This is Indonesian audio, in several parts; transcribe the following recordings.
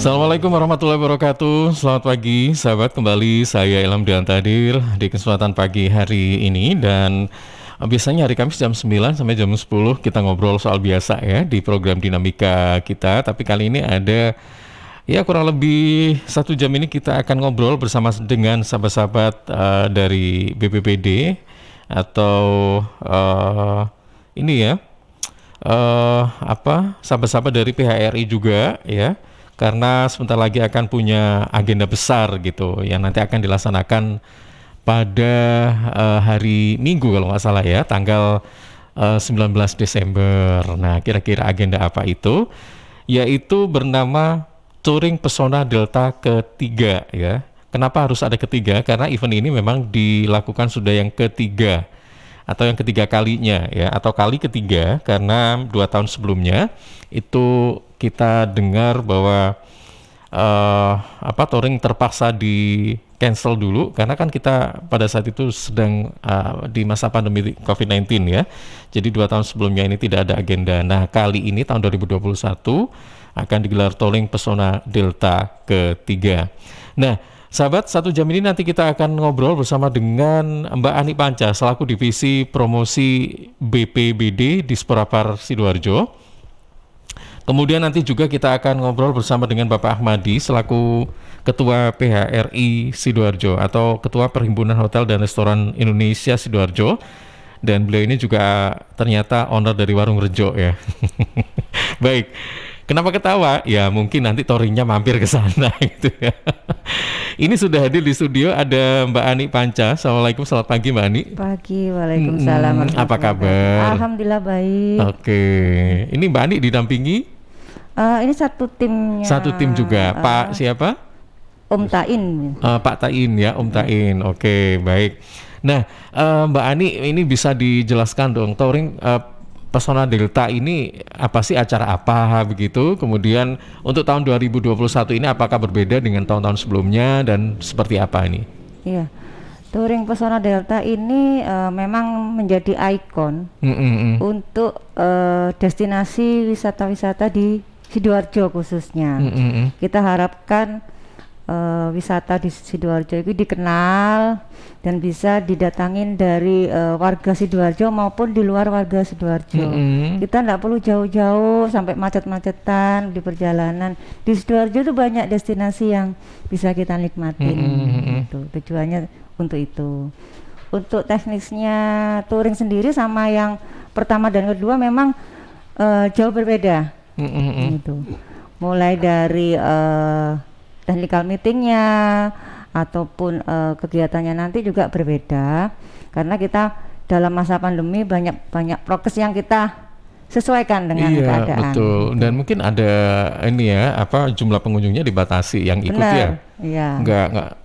Assalamualaikum warahmatullahi wabarakatuh. Selamat pagi sahabat, kembali saya Ilham Dian Tadir di kesempatan pagi hari ini. Dan biasanya hari Kamis jam 9 sampai jam 10 kita ngobrol soal biasa ya di program Dinamika kita. Tapi kali ini ada ya kurang lebih 1 jam ini kita akan ngobrol bersama dengan sahabat-sahabat dari BPBD atau ini ya sahabat-sahabat dari PHRI juga ya, karena sebentar lagi akan punya agenda besar gitu yang nanti akan dilaksanakan pada hari Minggu kalau nggak salah ya, tanggal 19 Desember. Nah, kira-kira agenda apa itu? Yaitu bernama Touring Pesona Delta ketiga ya. Kenapa harus ada ketiga? Karena event ini memang dilakukan sudah yang ketiga atau yang ketiga kalinya ya, atau kali ketiga, karena 2 tahun sebelumnya itu kita dengar bahwa touring terpaksa di cancel dulu karena kan kita pada saat itu sedang di masa pandemi COVID-19 ya. Jadi 2 tahun sebelumnya ini tidak ada agenda. Nah, kali ini tahun 2021 akan digelar Touring Pesona Delta ketiga. Nah, sahabat, 1 jam ini nanti kita akan ngobrol bersama dengan Mbak Ani Panca selaku Divisi Promosi BPBD di Sporapar Sidoarjo. Kemudian nanti juga kita akan ngobrol bersama dengan Bapak Ahmadi selaku Ketua PHRI Sidoarjo atau Ketua Perhimpunan Hotel dan Restoran Indonesia Sidoarjo. Dan beliau ini juga ternyata owner dari Warung Rejo ya. Baik. Kenapa ketawa? Ya mungkin nanti touringnya mampir ke sana gitu ya. Ini sudah hadir di studio ada Mbak Ani Panca. Assalamualaikum, selamat pagi Mbak Ani. Pagi, waalaikumsalam. Apa kabar? Alhamdulillah baik. Oke, ini Mbak Ani didampingi? Ini satu timnya. Satu tim juga. Pak siapa? Om Tain. Pak Tain ya, Om Tain. Oke, baik. Nah, Mbak Ani ini bisa dijelaskan dong, touring Pesona Delta ini apa sih, acara apa begitu? Kemudian untuk tahun 2021 ini apakah berbeda dengan tahun-tahun sebelumnya dan seperti apa ini? Iya, Touring Pesona Delta ini memang menjadi ikon untuk destinasi wisata-wisata di Sidoarjo khususnya. Kita harapkan wisata di Sidoarjo itu dikenal dan bisa didatangin dari warga Sidoarjo maupun di luar warga Sidoarjo. Kita tidak perlu jauh-jauh sampai macet-macetan di perjalanan. Di Sidoarjo itu banyak destinasi yang bisa kita nikmatin. Gitu. Tujuannya untuk itu. Untuk teknisnya touring sendiri sama yang pertama dan kedua memang jauh berbeda. Gitu. Mulai dari technical meetingnya ataupun kegiatannya nanti juga berbeda karena kita dalam masa pandemi banyak prokes yang kita sesuaikan dengan keadaan. Betul. Dan mungkin ada ini ya, jumlah pengunjungnya dibatasi yang ikut. Benar, ya. Iya.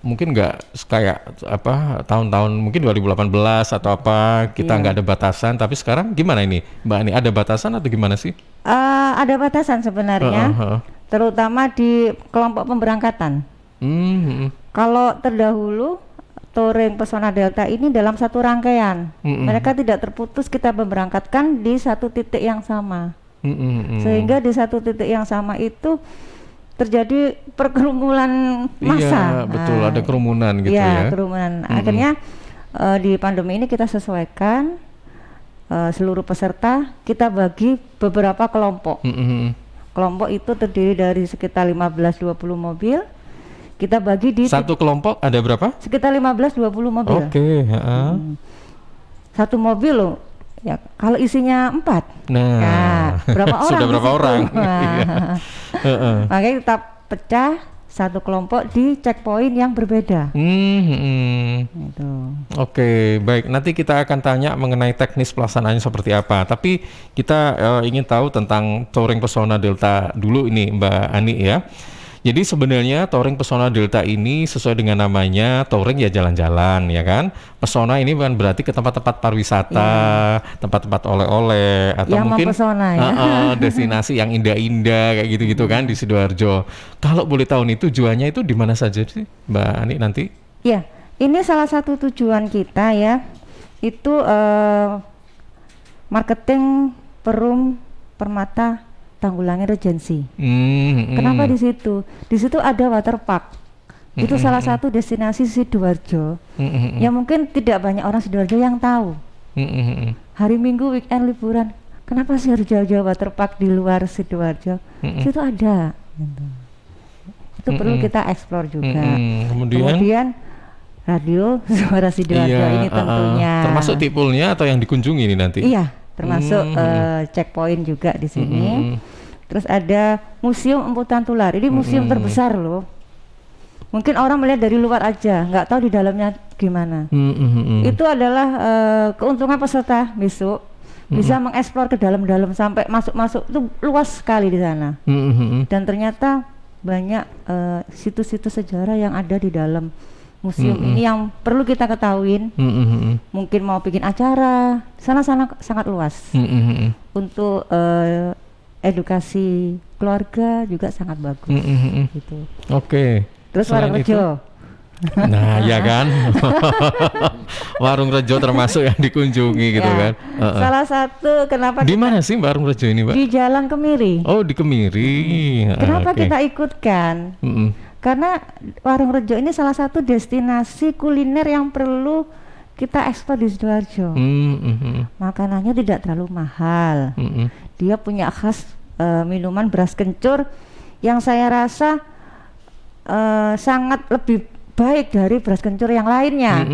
Mungkin nggak kayak tahun-tahun mungkin 2018 atau apa kita nggak ada batasan, tapi sekarang gimana ini Mbak Ani, ada batasan atau gimana sih? Ada batasan sebenarnya. Terutama di kelompok pemberangkatan. Kalau terdahulu Touring Pesona Delta ini dalam satu rangkaian, mereka tidak terputus kita memberangkatkan di satu titik yang sama, sehingga di satu titik yang sama itu terjadi perkerumunan massa. Iya, betul, ada kerumunan gitu ya. Kerumunan. Akhirnya di pandemi ini kita sesuaikan seluruh peserta kita bagi beberapa kelompok. Kelompok itu terdiri dari sekitar 15-20 mobil. Kita bagi di satu kelompok ada berapa? Sekitar 15-20 mobil. Oke. Satu mobil loh. Ya, kalau isinya 4. Nah, berapa orang? Sudah berapa orang? Makanya kita pecah satu kelompok di checkpoint yang berbeda. Gitu. Oke, baik. Nanti kita akan tanya mengenai teknis pelaksanaannya seperti apa. Tapi kita ingin tahu tentang Touring Pesona Delta dulu ini, Mbak Ani ya. Jadi sebenarnya Touring Pesona Delta ini sesuai dengan namanya, touring ya jalan-jalan ya kan. Pesona ini bukan berarti ke tempat-tempat pariwisata, tempat-tempat oleh-oleh atau yang mungkin destinasi yang indah-indah kayak gitu-gitu kan di Sidoarjo. Kalau boleh tahu nih tujuannya itu di mana saja sih Mbak Ani nanti? Iya, ini salah satu tujuan kita ya. Itu marketing Perum Permata Tanggulangi Regency. Kenapa di situ? Di situ ada waterpark. Itu salah satu destinasi Sidoarjo yang mungkin tidak banyak orang Sidoarjo yang tahu. Hari Minggu weekend liburan, kenapa sih harus jauh-jauh waterpark di luar Sidoarjo? Situ ada. Gitu. Itu perlu kita eksplor juga. Kemudian radio Suara Sidoarjo ini tentunya. Termasuk tipulnya atau yang dikunjungi ini nanti? Iya, termasuk checkpoint juga di sini. Terus ada Museum Empu Tantular. Ini museum terbesar loh. Mungkin orang melihat dari luar aja, nggak tahu di dalamnya gimana. Itu adalah keuntungan peserta besok bisa mengeksplor ke dalam-dalam sampai masuk-masuk, itu luas sekali di sana. Dan ternyata banyak situs-situs sejarah yang ada di dalam museum ini yang perlu kita ketahuin. Mungkin mau bikin acara, sana sangat luas. Untuk edukasi keluarga juga sangat bagus. Gitu. Oke. Terus Warung Rejo. Nah, ya kan. Warung Rejo termasuk yang dikunjungi gitu kan. Salah satu kenapa di mana sih Warung Rejo ini, Mbak? Di Jalan Kemiri. Oh, di Kemiri. Kenapa kita ikutkan? Karena Warung Rejo ini salah satu destinasi kuliner yang perlu kita ekspor di Sidoarjo. Makanannya tidak terlalu mahal. Dia punya khas minuman beras kencur yang saya rasa sangat lebih baik dari beras kencur yang lainnya.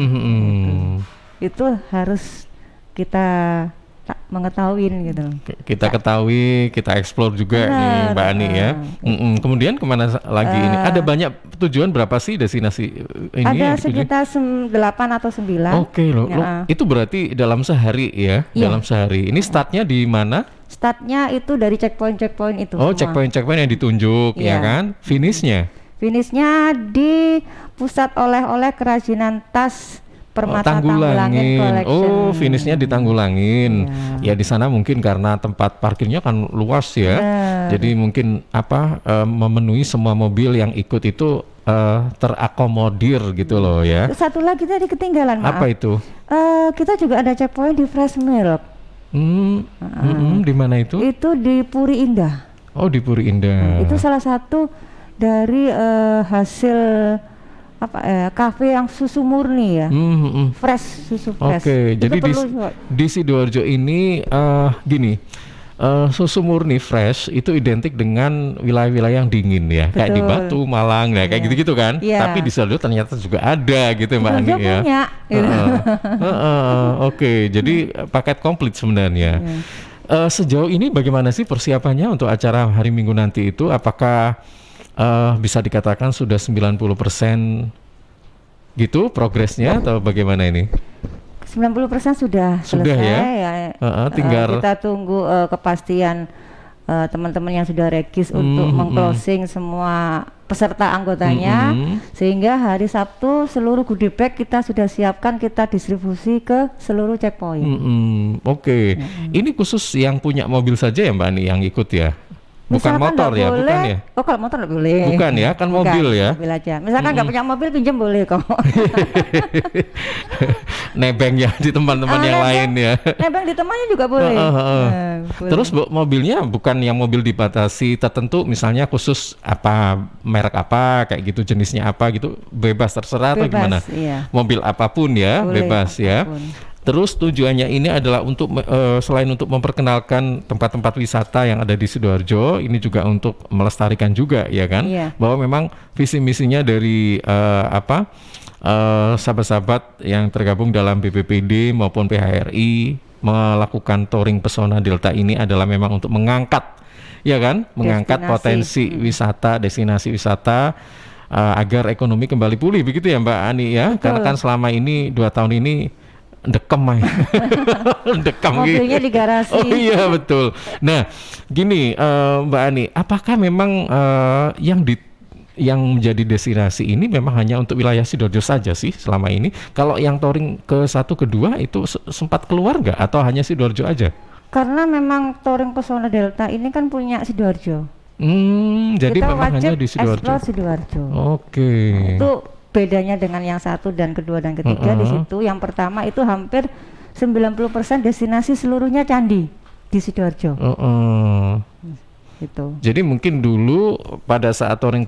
Itu harus kita mengetahui gitu. Kita ketahui, kita eksplor juga nih Mbak Ani ya. Kemudian kemana lagi ini? Ada banyak tujuan, berapa sih destinasi ini? Ada sekitar 8 atau 9. Oke loh. Itu berarti dalam sehari ya? Dalam sehari. Ini startnya di mana? Startnya itu dari checkpoint itu. Oh, checkpoint yang ditunjuk ya kan? Finishnya di Pusat Oleh-oleh Kerajinan Tas Permata Tanggulangin Collection. Oh, finishnya di Tanggulangin. Ya di sana mungkin karena tempat parkirnya kan luas ya. Jadi mungkin memenuhi semua mobil yang ikut itu terakomodir gitu loh ya. Satu lagi tadi ketinggalan, maaf. Apa itu? Kita juga ada checkpoint di Fresh Milk. Di mana itu? Itu di Puri Indah. Oh, di Puri Indah. Itu salah satu dari hasil kafe yang susu murni ya, susu fresh. Oke, jadi di Sidoarjo ini gini, susu murni fresh itu identik dengan wilayah-wilayah yang dingin ya. Betul. Kayak di Batu, Malang ya, kayak gitu-gitu kan. Tapi di Sidoarjo ternyata juga ada gitu Mbak Ani ya. Oke, jadi paket komplit sebenarnya. Sejauh ini bagaimana sih persiapannya untuk acara hari Minggu nanti itu? Apakah bisa dikatakan sudah 90% gitu progresnya atau bagaimana ini? 90% sudah selesai ya. Tinggal kita tunggu kepastian teman-teman yang sudah regis untuk meng-closing semua peserta anggotanya, sehingga hari Sabtu seluruh goodie bag kita sudah siapkan, kita distribusi ke seluruh checkpoint. Oke. Ini khusus yang punya mobil saja ya Mbak Ani yang ikut ya? Bukan motor ya, bukan ya? Oh, kalau motor nggak boleh. Bukan ya, kan mobil ya. Mobil aja. Misalkan nggak punya mobil, pinjam boleh kok. Nebeng ya di teman-teman yang lain ya. Nebeng di temannya juga boleh. Terus mobilnya bukan yang mobil dibatasi tertentu, misalnya khusus merek apa, kayak gitu, jenisnya apa gitu, bebas terserah atau gimana? Iya. Mobil apapun ya, boleh, bebas apapun. Ya. Terus tujuannya ini adalah untuk selain untuk memperkenalkan tempat-tempat wisata yang ada di Sidoarjo, ini juga untuk melestarikan juga ya kan, bahwa memang visi misinya dari sahabat-sahabat yang tergabung dalam BPPD maupun PHRI melakukan touring pesona Delta ini adalah memang untuk mengangkat ya kan, mengangkat potensi wisata, destinasi wisata agar ekonomi kembali pulih, begitu ya Mbak Ani ya. Betul. Karena kan selama ini 2 tahun ini dekem mobilnya di garasi. Oh iya betul. Nah gini Mbak Ani, apakah memang yang menjadi destinasi ini memang hanya untuk wilayah Sidoarjo saja sih selama ini? Kalau yang touring ke 1, ke 2 itu sempat keluar nggak atau hanya Sidoarjo aja? Karena memang touring pesona Delta ini kan punya Sidoarjo. Jadi kita memang hanya di Sidoarjo. Oke. Itu bedanya dengan yang 1 dan kedua dan ketiga di situ. Yang pertama itu hampir 90% destinasi seluruhnya candi di Sidoarjo. Gitu. Jadi mungkin dulu pada saat touring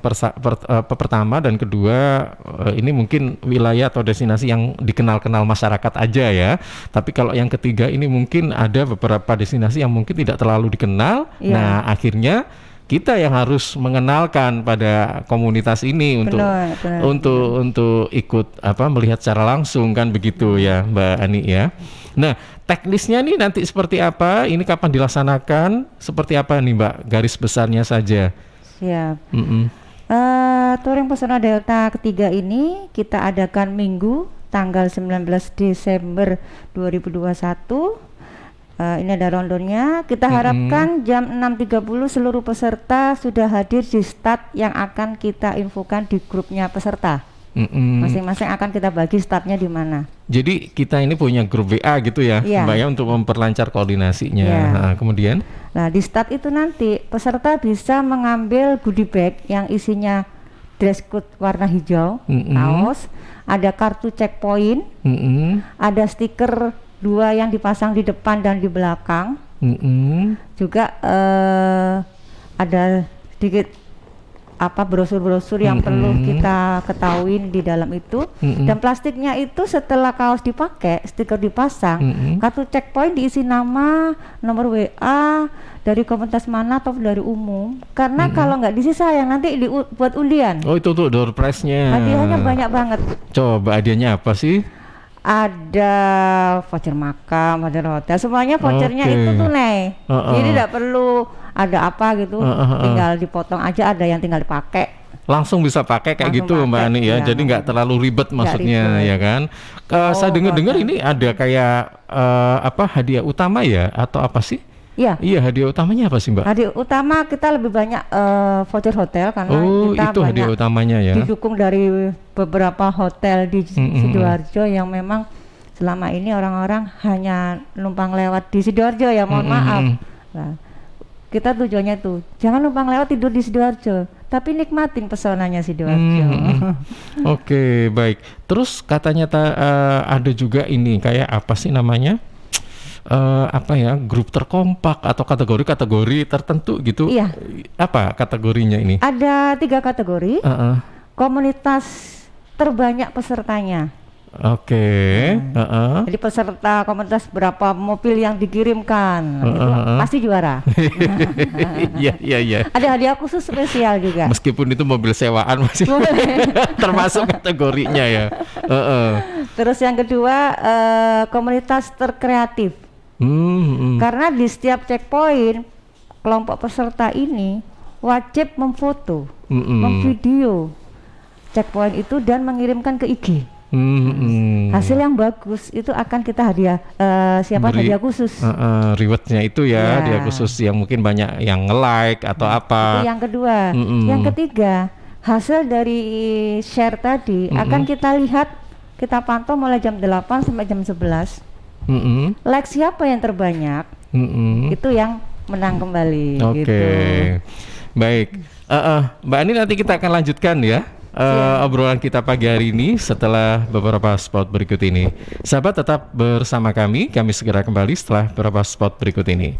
pertama dan kedua ini mungkin wilayah atau destinasi yang dikenal-kenal masyarakat aja ya. Tapi kalau yang ketiga ini mungkin ada beberapa destinasi yang mungkin tidak terlalu dikenal. Iya. Nah, akhirnya kita yang harus mengenalkan pada komunitas ini untuk ikut melihat secara langsung kan begitu ya Mbak Ani ya. Nah, teknisnya nih nanti seperti apa? Ini kapan dilaksanakan? Seperti apa nih Mbak? Garis besarnya saja. Siap. Touring Pesona Delta ketiga ini kita adakan Minggu tanggal 19 Desember 2021. Ini ada rondonnya. Kita harapkan jam 6.30 seluruh peserta sudah hadir di start yang akan kita infokan di grupnya peserta. Masing-masing akan kita bagi startnya di mana. Jadi kita ini punya grup WA gitu ya, Mbak ya, untuk memperlancar koordinasinya. Nah, kemudian? Nah, di start itu nanti peserta bisa mengambil goodie bag yang isinya dress code warna hijau, kaos, ada kartu checkpoint, ada stiker 2 yang dipasang di depan dan di belakang. Juga ada sedikit brosur-brosur yang perlu kita ketahui di dalam itu. Dan plastiknya itu setelah kaos dipakai, stiker dipasang, kartu checkpoint diisi nama, nomor WA dari komunitas mana atau dari umum. Karena kalau nggak diisi sayang, nanti buat undian. Oh, itu tuh door prize-nya. Hadiahnya banyak banget. Coba hadiahnya apa sih? Ada voucher makam, voucher hotel, semuanya vouchernya itu tunai. Jadi tidak perlu ada apa gitu, tinggal dipotong aja, ada yang tinggal dipakai. Langsung bisa pakai kayak gitu Mbak Ani ya, jadi nggak terlalu ribet maksudnya ya kan. Saya dengar ini ada kayak hadiah utama ya atau apa sih? Iya, hadiah utamanya apa sih Mbak? Hadiah utama kita lebih banyak voucher hotel karena kita itu hadiah utamanya ya. Didukung dari beberapa hotel di Sidoarjo yang memang selama ini orang-orang hanya numpang lewat di Sidoarjo ya, mohon maaf. Nah, kita tujuannya tuh jangan numpang lewat tidur di Sidoarjo, tapi nikmatin pesonanya Sidoarjo. Oke, baik. Terus katanya ada juga ini kayak apa sih namanya? Grup terkompak atau kategori tertentu gitu. Iya. Apa kategorinya ini? Ada 3 kategori. Komunitas terbanyak pesertanya. Oke. Jadi peserta komunitas berapa mobil yang dikirimkan, pasti juara. Iya. Ada hadiah khusus spesial juga. Meskipun itu mobil sewaan masih termasuk kategorinya ya. Terus yang kedua komunitas terkreatif. Karena di setiap checkpoint kelompok peserta ini wajib memfoto, memvideo checkpoint itu dan mengirimkan ke IG. Hasil yang bagus itu akan kita hadiah hadiah khusus. Rewardnya itu ya, hadiah khusus yang mungkin banyak yang nge-like atau apa. Itu yang kedua. Yang ketiga, hasil dari share tadi akan kita lihat, kita pantau mulai jam 8 sampai jam 11. Like siapa yang terbanyak, itu yang menang kembali. Gitu. Baik. Mbak Ani, nanti kita akan lanjutkan ya obrolan kita pagi hari ini setelah beberapa spot berikut ini. Sahabat, tetap bersama kami segera kembali setelah beberapa spot berikut ini.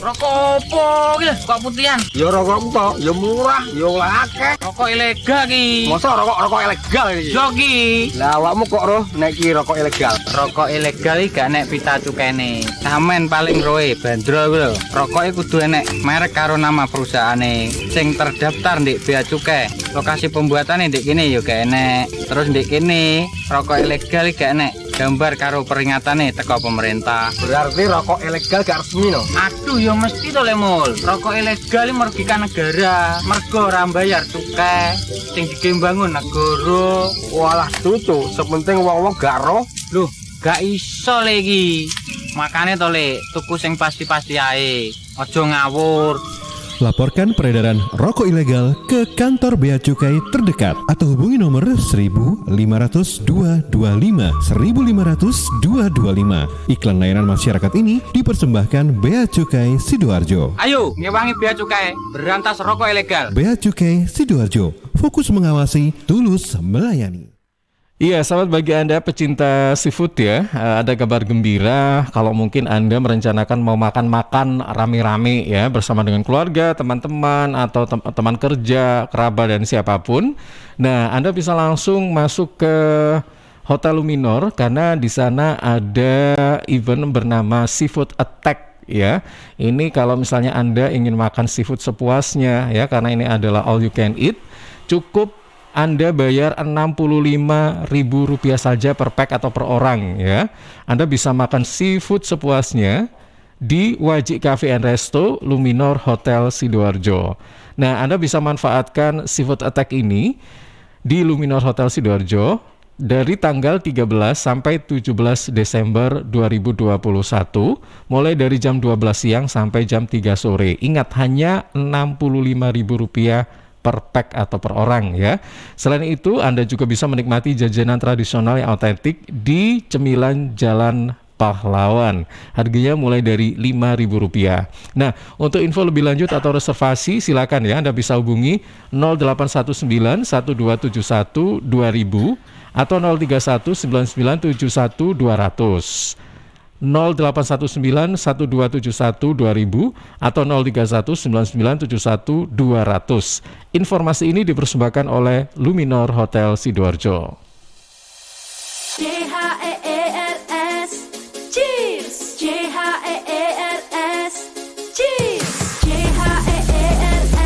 Rokok opo iki lho, kok putihan? Ya rokok to, ya murah, ya akeh. Rokok ilegal ki. Masa rokok ilegal iki? Yo ki. Lah awakmu kok roh nek iki rokok ilegal? Rokok ilegal iki gak nek pita cukene. Samen paling roe bandrol kuwi lho. Rokok iki kudu enek merek karo nama perusahaane sing terdaftar ndek Bea Cukai. Lokasi pembuatane ndek kene yo gak enek. Terus ndek kene rokok ilegal iki gak enek gambar karo peringatane teko pemerintah. Berarti rokok ilegal gak resmi no? Aduh, ya mesti to Le Mul. Rokok ilegal iki merugikan negara. Mergo ora mbayar cukai sing digembangun negara. Walah tutu, sepenting wong-wong gak roh. Loh, gak iso le iki. Makane to Le, tuku sing pasti-pasti ae. Aja ngawur. Laporkan peredaran rokok ilegal ke kantor Bea Cukai terdekat atau hubungi nomor 1500 225 1500 225. Iklan layanan masyarakat ini dipersembahkan Bea Cukai Sidoarjo. Ayo, ngewangi Bea Cukai, berantas rokok ilegal. Bea Cukai Sidoarjo, fokus mengawasi, tulus melayani. Iya, sahabat, bagi Anda pecinta seafood ya, ada kabar gembira kalau mungkin Anda merencanakan mau makan-makan rame-rame ya bersama dengan keluarga, teman-teman, atau teman kerja, kerabat, dan siapapun. Nah, Anda bisa langsung masuk ke Hotel Luminor karena di sana ada event bernama Seafood Attack ya. Ini kalau misalnya Anda ingin makan seafood sepuasnya ya, karena ini adalah all you can eat, cukup Anda bayar Rp65.000 saja per pack atau per orang ya. Anda bisa makan seafood sepuasnya di Wajik Cafe and Resto Luminor Hotel Sidoarjo. Nah, Anda bisa manfaatkan Seafood Attack ini di Luminor Hotel Sidoarjo dari tanggal 13 sampai 17 Desember 2021, mulai dari jam 12 siang sampai jam 3 sore. Ingat, hanya Rp65.000 per pack atau per orang ya. Selain itu, Anda juga bisa menikmati jajanan tradisional yang otentik di Cemilan Jalan Pahlawan. Harganya mulai dari Rp5.000. Nah, untuk info lebih lanjut atau reservasi silakan ya, Anda bisa hubungi 0819 1271 2000 atau 031 9971 200. 0819 1271 2000 atau 031 9971 200. Informasi ini dipersembahkan oleh Luminor Hotel Sidoarjo. CHEERS Cheers, CHEERS Cheers, CHEERS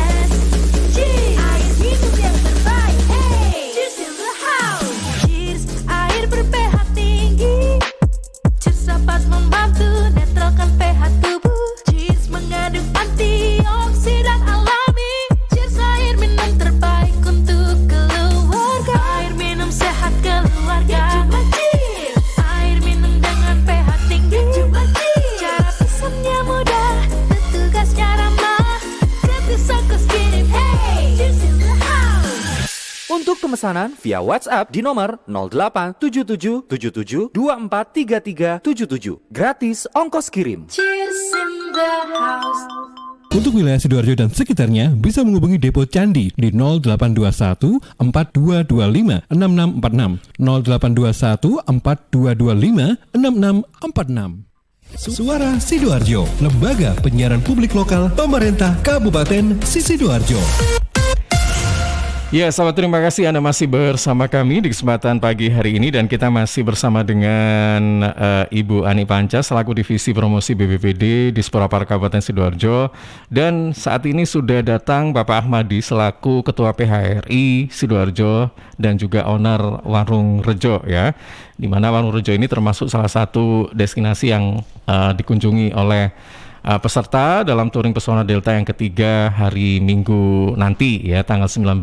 Cheers, air minum yang terbaik. Hey, cheers in the house. Cheers, air ber-pH tinggi. Cheers dapat membantu netralkan pH tubuh. Cheers mengandung antioksidan alami. Cheers, air minum terbaik untuk keluarga. Air minum sehat keluarga. Cuma Cheers, air minum dengan pH tinggi. Cuma Cheers, cara pesannya mudah, petugasnya ramah. Gratis ongkos kirim. Hey, Cheers in the house. Untuk pemesanan via WhatsApp di nomor 087777243377. Gratis ongkos kirim. Cheers in the house. Untuk wilayah Sidoarjo dan sekitarnya bisa menghubungi Depo Candi di 0821 4225 6646 0821 4225 6646. Suara Sidoarjo, lembaga penyiaran publik lokal pemerintah Kabupaten Sidoarjo. Ya, sahabat, terima kasih Anda masih bersama kami di kesempatan pagi hari ini, dan kita masih bersama dengan Ibu Ani Panca selaku Divisi Promosi BPBD Disporapar Kabupaten Sidoarjo, dan saat ini sudah datang Bapak Ahmadi selaku Ketua PHRI Sidoarjo dan juga owner Warung Rejo ya, di mana Warung Rejo ini termasuk salah satu destinasi yang dikunjungi oleh peserta dalam touring Pesona Delta yang ketiga hari Minggu nanti ya, tanggal 19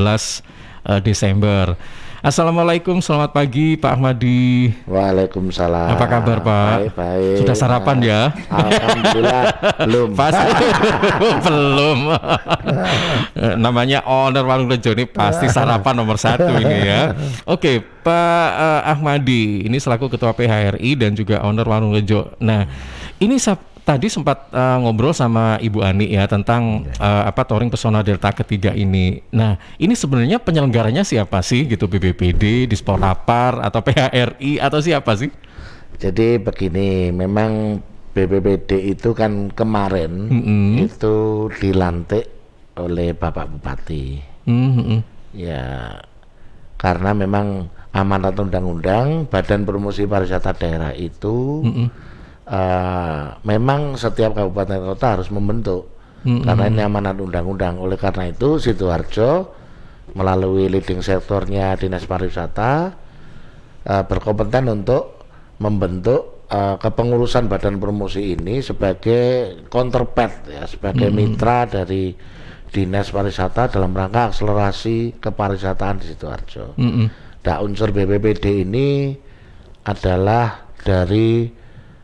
Desember. Assalamualaikum, selamat pagi Pak Ahmadi. Waalaikumsalam. Apa kabar Pak? Baik. Sudah sarapan ya? Alhamdulillah belum. Belum. Namanya owner Warung Rejo ini pasti sarapan nomor satu ini ya. Oke, Pak Ahmadi ini selaku Ketua PHRI dan juga owner Warung Rejo. Nah, ini tadi sempat ngobrol sama Ibu Ani ya tentang touring Pesona Delta ketiga ini. Nah, ini sebenarnya penyelenggaranya siapa sih gitu? BPBD, Disporapar, atau PHRI, atau siapa sih? Jadi begini, memang BPBD itu kan kemarin itu dilantik oleh Bapak Bupati. Ya, karena memang amanat undang-undang Badan Promosi Pariwisata Daerah itu memang setiap kabupaten kota harus membentuk karena ini amanat undang-undang. Oleh karena itu Sidoarjo melalui leading sektornya Dinas Pariwisata berkompeten untuk membentuk kepengurusan badan promosi ini sebagai counterpart ya, sebagai mitra dari Dinas Pariwisata dalam rangka akselerasi kepariwisataan di Sidoarjo. Nah, unsur BPBD ini adalah dari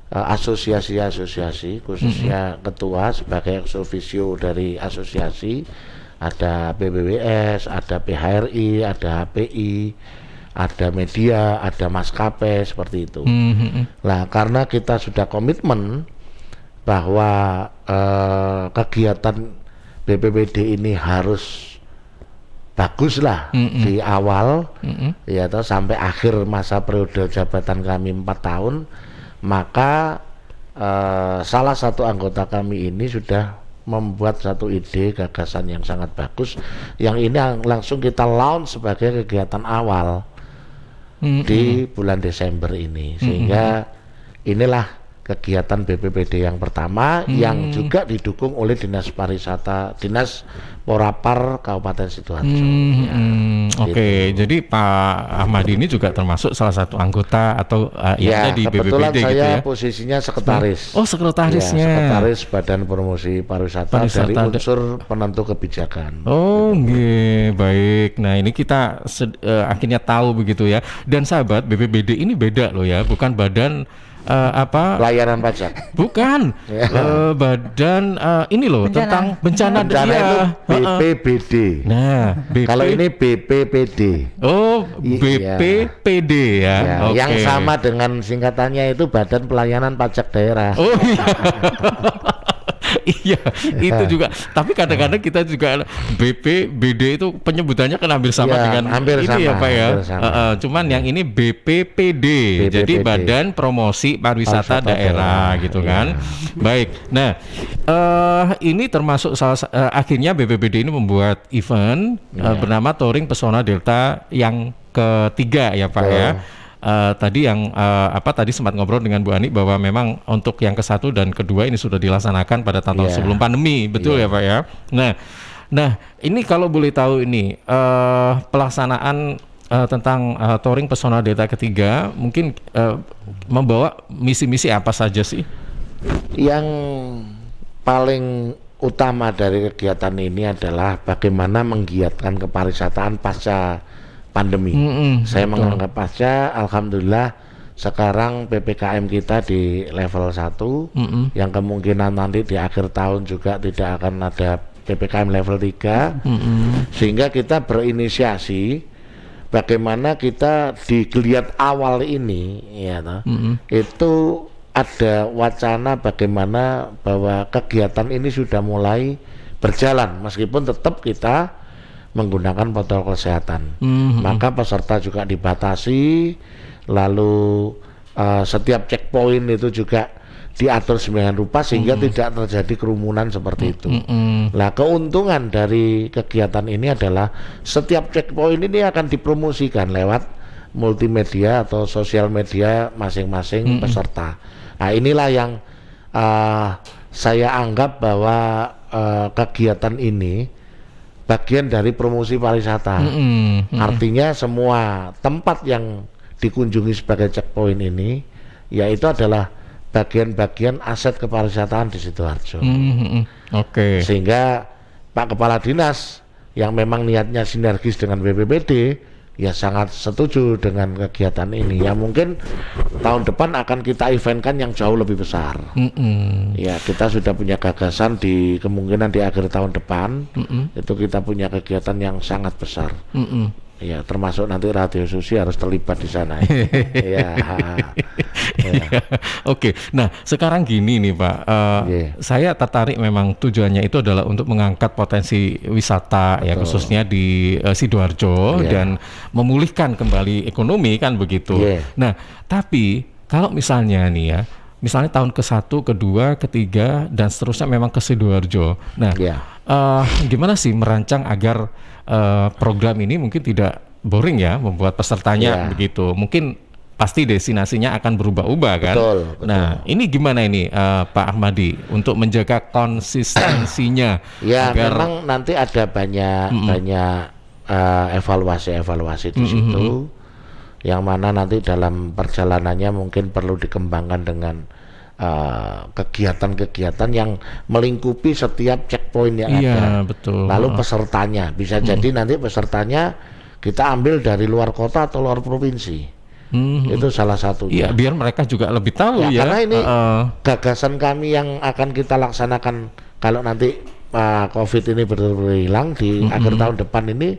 asosiasi-asosiasi, khususnya ketua sebagai ex officio dari asosiasi, ada PBWS, ada PHRI, ada HPI, ada media, ada maskapai, seperti itu. Nah, karena kita sudah komitmen bahwa kegiatan BPBD ini harus bagus lah di awal ya toh sampai akhir masa periode jabatan kami 4 tahun, maka salah satu anggota kami ini sudah membuat satu ide gagasan yang sangat bagus, yang ini langsung kita launch sebagai kegiatan awal di bulan Desember ini, sehingga inilah kegiatan BPPD yang pertama yang juga didukung oleh Dinas Pariwisata, Dinas Porapar Kabupaten Sidoarjo. Oke, jadi Pak Ahmadi ini juga termasuk salah satu anggota atau yang ada di kebetulan BPPD saya gitu ya? posisinya sekretaris. Oh, sekretarisnya. Ya, sekretaris Badan Promosi Pariwisata dari unsur penentu kebijakan. Oh, baik. Nah, ini kita akhirnya tahu begitu ya. Dan sahabat, BPBD ini beda loh ya, bukan badan pelayanan pajak, bukan badan ini loh tentang bencana itu BPBD. Nah, kalau ini BPPD. Oh, BPPD ya. Yang sama dengan singkatannya itu Badan Pelayanan Pajak Daerah. Oh iya. Iya, itu juga. Tapi kadang-kadang kita juga BPBD itu penyebutannya kan hampir sama dengan ini sama, ya Pak ya. Cuman yang ini BPPD, jadi Badan Promosi Pariwisata Daerah gitu kan. Baik. Nah, ini termasuk akhirnya BPBD ini membuat event bernama Touring Pesona Delta yang ketiga ya Pak ya. Tadi yang tadi sempat ngobrol dengan Bu Ani bahwa memang untuk yang ke-1 dan ke-2 ini sudah dilaksanakan pada tahun sebelum pandemi, betul ya Pak ya. Nah ini kalau boleh tahu ini pelaksanaan tentang Touring Pesona Delta ketiga mungkin membawa misi-misi apa saja sih? Yang paling utama dari kegiatan ini adalah bagaimana menggiatkan kepariwisataan pasca pandemi. Saya menganggap pasca, alhamdulillah sekarang PPKM kita di level 1, yang kemungkinan nanti di akhir tahun juga tidak akan ada PPKM level 3, sehingga kita berinisiasi bagaimana kita di geliat awal ini ya itu ada wacana bagaimana bahwa kegiatan ini sudah mulai berjalan meskipun tetap kita menggunakan protokol kesehatan. Maka peserta juga dibatasi, lalu setiap checkpoint itu juga diatur sedemikian rupa sehingga tidak terjadi kerumunan seperti itu. Nah, keuntungan dari kegiatan ini adalah setiap checkpoint ini akan dipromosikan lewat multimedia atau sosial media masing-masing peserta. Nah, inilah yang saya anggap bahwa kegiatan ini bagian dari promosi pariwisata. Artinya semua tempat yang dikunjungi sebagai checkpoint ini, yaitu adalah bagian-bagian aset kepariwisataan di Sidoarjo. Sehingga Pak Kepala Dinas yang memang niatnya sinergis dengan BPPD, ya sangat setuju dengan kegiatan ini. Ya mungkin tahun depan akan kita eventkan yang jauh lebih besar. Ya kita sudah punya gagasan di kemungkinan di akhir tahun depan itu kita punya kegiatan yang sangat besar. Ya termasuk nanti Radio Susi harus terlibat di sana. Oke, nah sekarang gini nih Pak, saya tertarik memang tujuannya itu adalah untuk mengangkat potensi wisata ya khususnya di Sidoarjo dan memulihkan kembali ekonomi kan begitu. Nah tapi kalau misalnya nih ya, misalnya tahun ke-1, ke-2, ke-3 dan seterusnya memang ke Sidoarjo. Nah gimana sih merancang agar program ini mungkin tidak boring ya membuat pesertanya begitu. Mungkin pasti destinasinya akan berubah-ubah kan. Betul. Nah ini gimana ini Pak Ahmadi untuk menjaga konsistensinya? Ya agar memang nanti ada banyak evaluasi di situ, yang mana nanti dalam perjalanannya mungkin perlu dikembangkan dengan kegiatan-kegiatan yang melingkupi setiap checkpoint yang ada. Betul. Lalu pesertanya bisa jadi nanti pesertanya kita ambil dari luar kota atau luar provinsi. Itu salah satunya. Biar mereka juga lebih tahu ya. Karena ini gagasan kami yang akan kita laksanakan kalau nanti COVID ini betul-betul hilang di akhir tahun depan ini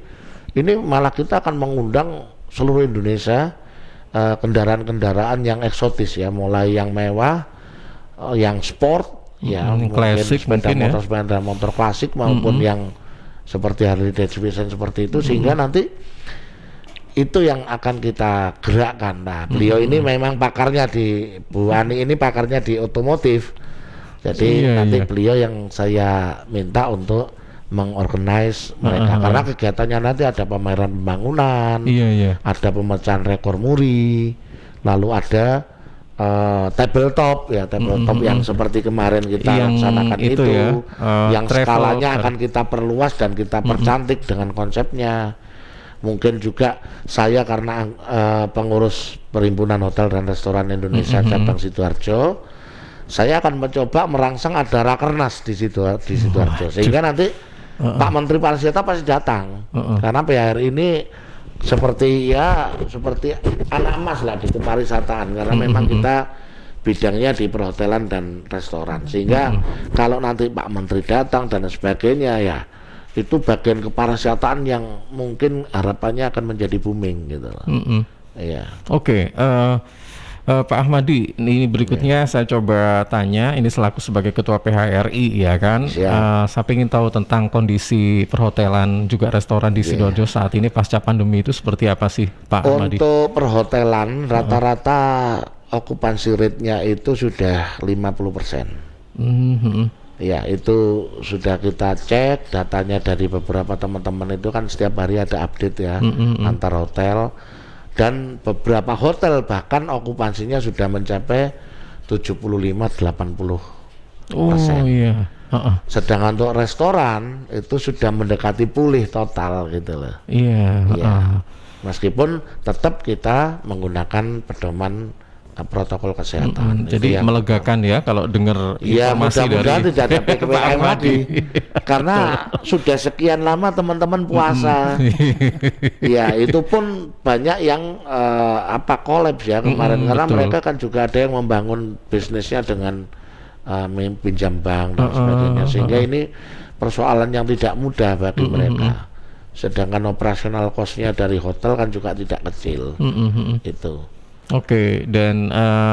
malah kita akan mengundang seluruh Indonesia kendaraan-kendaraan yang eksotis ya, mulai yang mewah, yang sport, ya mungkin sepeda motor klasik maupun yang seperti Harley Davidson seperti itu, sehingga nanti itu yang akan kita gerakkan. Nah, beliau ini memang pakarnya di Bu Ani ini pakarnya di otomotif. Jadi nanti beliau yang saya minta untuk mengorganize mereka, karena kegiatannya nanti ada pameran pembangunan, ada pemecahan rekor muri, lalu ada tabletop yang seperti kemarin kita laksanakan itu yang skalanya akan kita perluas dan kita percantik dengan konsepnya. Mungkin juga saya karena pengurus Perhimpunan Hotel dan Restoran Indonesia cabang Sidoarjo, saya akan mencoba merangsang ada rakernas di Sidoarjo, sehingga nanti Pak Menteri Pariwisata pasti datang, karena PHRI ini seperti anak emas lah di kepariwisataan, karena memang kita bidangnya di perhotelan dan restoran, sehingga kalau nanti Pak Menteri datang dan sebagainya, ya itu bagian kepariwisataan yang mungkin harapannya akan menjadi booming gitu loh. Iya. Oke. Pak Ahmadi, ini berikutnya saya coba tanya, ini selaku sebagai Ketua PHRI ya kan, saya ingin tahu tentang kondisi perhotelan juga restoran di Sidoarjo saat ini pasca pandemi itu seperti apa sih Pak Ahmadi? Untuk perhotelan rata-rata okupansi rate-nya itu sudah 50%. Ya, itu sudah kita cek datanya dari beberapa teman-teman, itu kan setiap hari ada update ya antar hotel. Dan beberapa hotel bahkan okupansinya sudah mencapai 75-80%. Sedangkan untuk restoran itu sudah mendekati pulih total gitu loh. Meskipun tetap kita menggunakan pedoman protokol kesehatan. Jadi melegakan ya kalau dengar informasi dari tidak ada PPKM lagi, karena sudah sekian lama teman-teman puasa. Ya, itu pun banyak yang kolaps ya kemarin, karena mereka kan juga ada yang membangun bisnisnya dengan pinjam bank dan sebagainya, sehingga ini persoalan yang tidak mudah bagi mereka. Sedangkan operasional cost-nya dari hotel kan juga tidak kecil. Itu. Oke, dan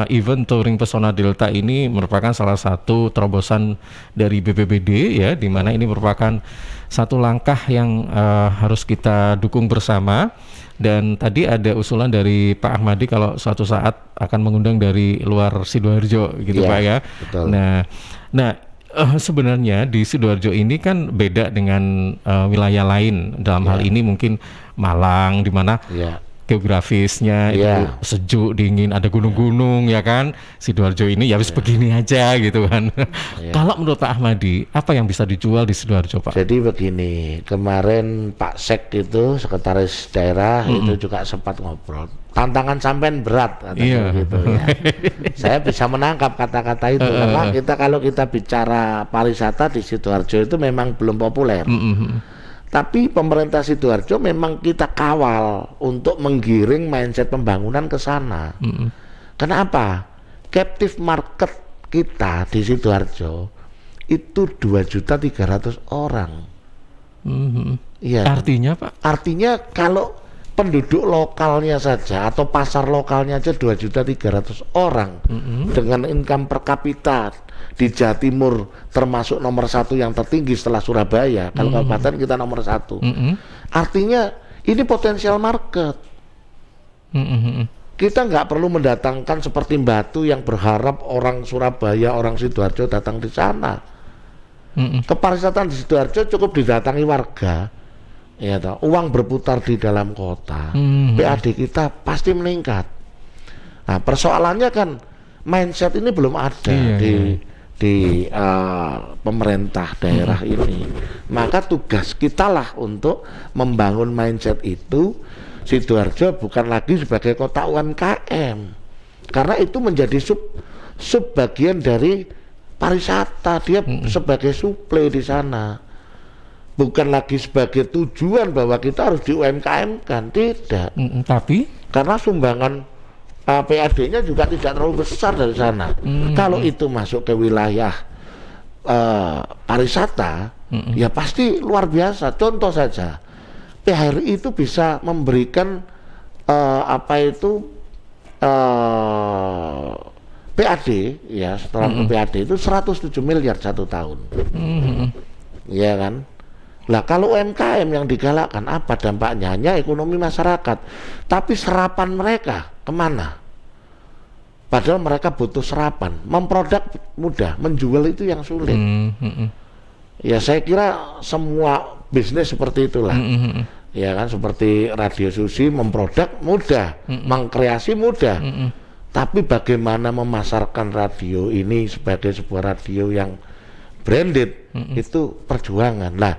event Touring Pesona Delta ini merupakan salah satu terobosan dari BPBD ya, di mana ini merupakan satu langkah yang harus kita dukung bersama. Dan tadi ada usulan dari Pak Ahmadi kalau suatu saat akan mengundang dari luar Sidoarjo gitu Pak ya. Betul. Nah sebenarnya di Sidoarjo ini kan beda dengan wilayah lain dalam hal ini mungkin Malang, di mana geografisnya itu sejuk, dingin, ada gunung-gunung ya kan. Sidoarjo ini ya wis begini aja gitu kan. Kalau menurut Pak Ahmadi, apa yang bisa dijual di Sidoarjo Pak? Jadi begini, kemarin Pak Sek itu sekretaris daerah itu juga sempat ngobrol. Tantangan sampean berat gitu ya. Saya bisa menangkap kata-kata itu karena kalau kita bicara pariwisata di Sidoarjo itu memang belum populer. Tapi pemerintah Sidoarjo memang kita kawal untuk menggiring mindset pembangunan ke sana. Kenapa? Captive market kita di Sidoarjo itu 2.300.000 orang. Iya. Artinya Pak? Artinya kalau penduduk lokalnya saja atau pasar lokalnya aja 2.300.000 orang dengan income per kapita di Jawa Timur termasuk nomor 1 yang tertinggi setelah Surabaya. Kalau kabupaten kita nomor 1. Artinya ini potensial market. Kita nggak perlu mendatangkan seperti Batu yang berharap orang Surabaya, orang Sidoarjo datang di sana. Kepariwisatan di Sidoarjo cukup didatangi warga. Ya toh, uang berputar di dalam kota. PAD kita pasti meningkat. Nah, persoalannya kan mindset ini belum ada di pemerintah daerah ini. Maka tugas kita lah untuk membangun mindset itu. Sidoarjo bukan lagi sebagai kota UMKM, karena itu menjadi sub bagian dari pariwisata. Dia sebagai suplai di sana, bukan lagi sebagai tujuan bahwa kita harus di UMKM kan, tidak. Tapi karena sumbangan PAD-nya juga tidak terlalu besar dari sana. Kalau itu masuk ke wilayah pariwisata, ya pasti luar biasa. Contoh saja, PHRI itu bisa memberikan PAD ya, setelah PAD itu 107 miliar 1 tahun. Iya kan? Lah kalau UMKM yang digalakkan apa dampaknya? Hanya ekonomi masyarakat. Tapi serapan mereka kemana? Padahal mereka butuh serapan. Memproduk mudah, menjual itu yang sulit. Ya saya kira semua bisnis seperti itulah. Ya kan, seperti Radio Susi memproduk mudah, mengkreasi mudah. Tapi bagaimana memasarkan radio ini sebagai sebuah radio yang branded, itu perjuangan. Nah,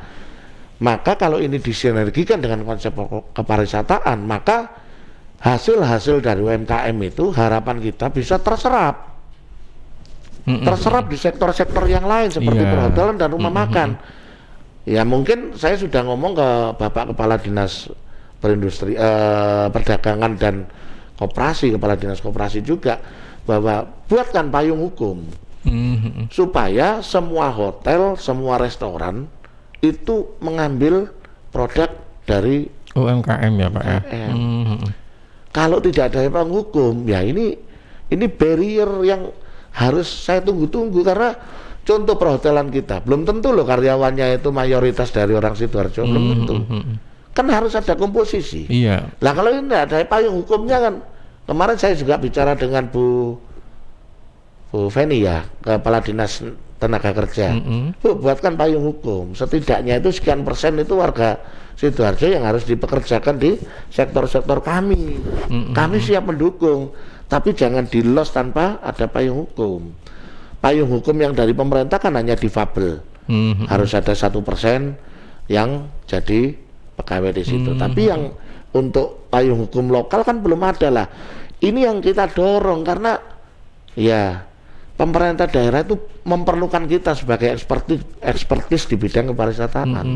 maka kalau ini disinergikan dengan konsep kepariwisataan, maka hasil-hasil dari UMKM itu harapan kita bisa terserap di sektor-sektor yang lain seperti perhotelan dan rumah makan. Ya mungkin saya sudah ngomong ke Bapak Kepala Dinas Perdagangan dan Koperasi, Kepala Dinas Koperasi juga, bahwa buatkan payung hukum supaya semua hotel, semua restoran itu mengambil produk dari UMKM ya Pak ya. Kalau tidak ada payung hukum, ya ini barrier yang harus saya tunggu-tunggu, karena contoh perhotelan kita belum tentu loh karyawannya itu mayoritas dari orang Sidoarjo, belum tentu. Kan harus ada komposisi. Iya. Lah kalau ini tidak ada payung hukumnya kan, kemarin saya juga bicara dengan Bu Feni ya, Kepala Dinas Tenaga Kerja. Bu, buatkan payung hukum. Setidaknya itu sekian persen itu warga Sidoarjo yang harus dipekerjakan di sektor-sektor kami. Kami siap mendukung, tapi jangan di-loss tanpa ada payung hukum. Payung hukum yang dari pemerintah kan hanya difabel. Harus ada 1% yang jadi pegawai di situ. Tapi yang untuk payung hukum lokal kan belum ada lah. Ini yang kita dorong, karena ya pemerintah daerah itu memerlukan kita sebagai ekspertis di bidang kepariwisataan.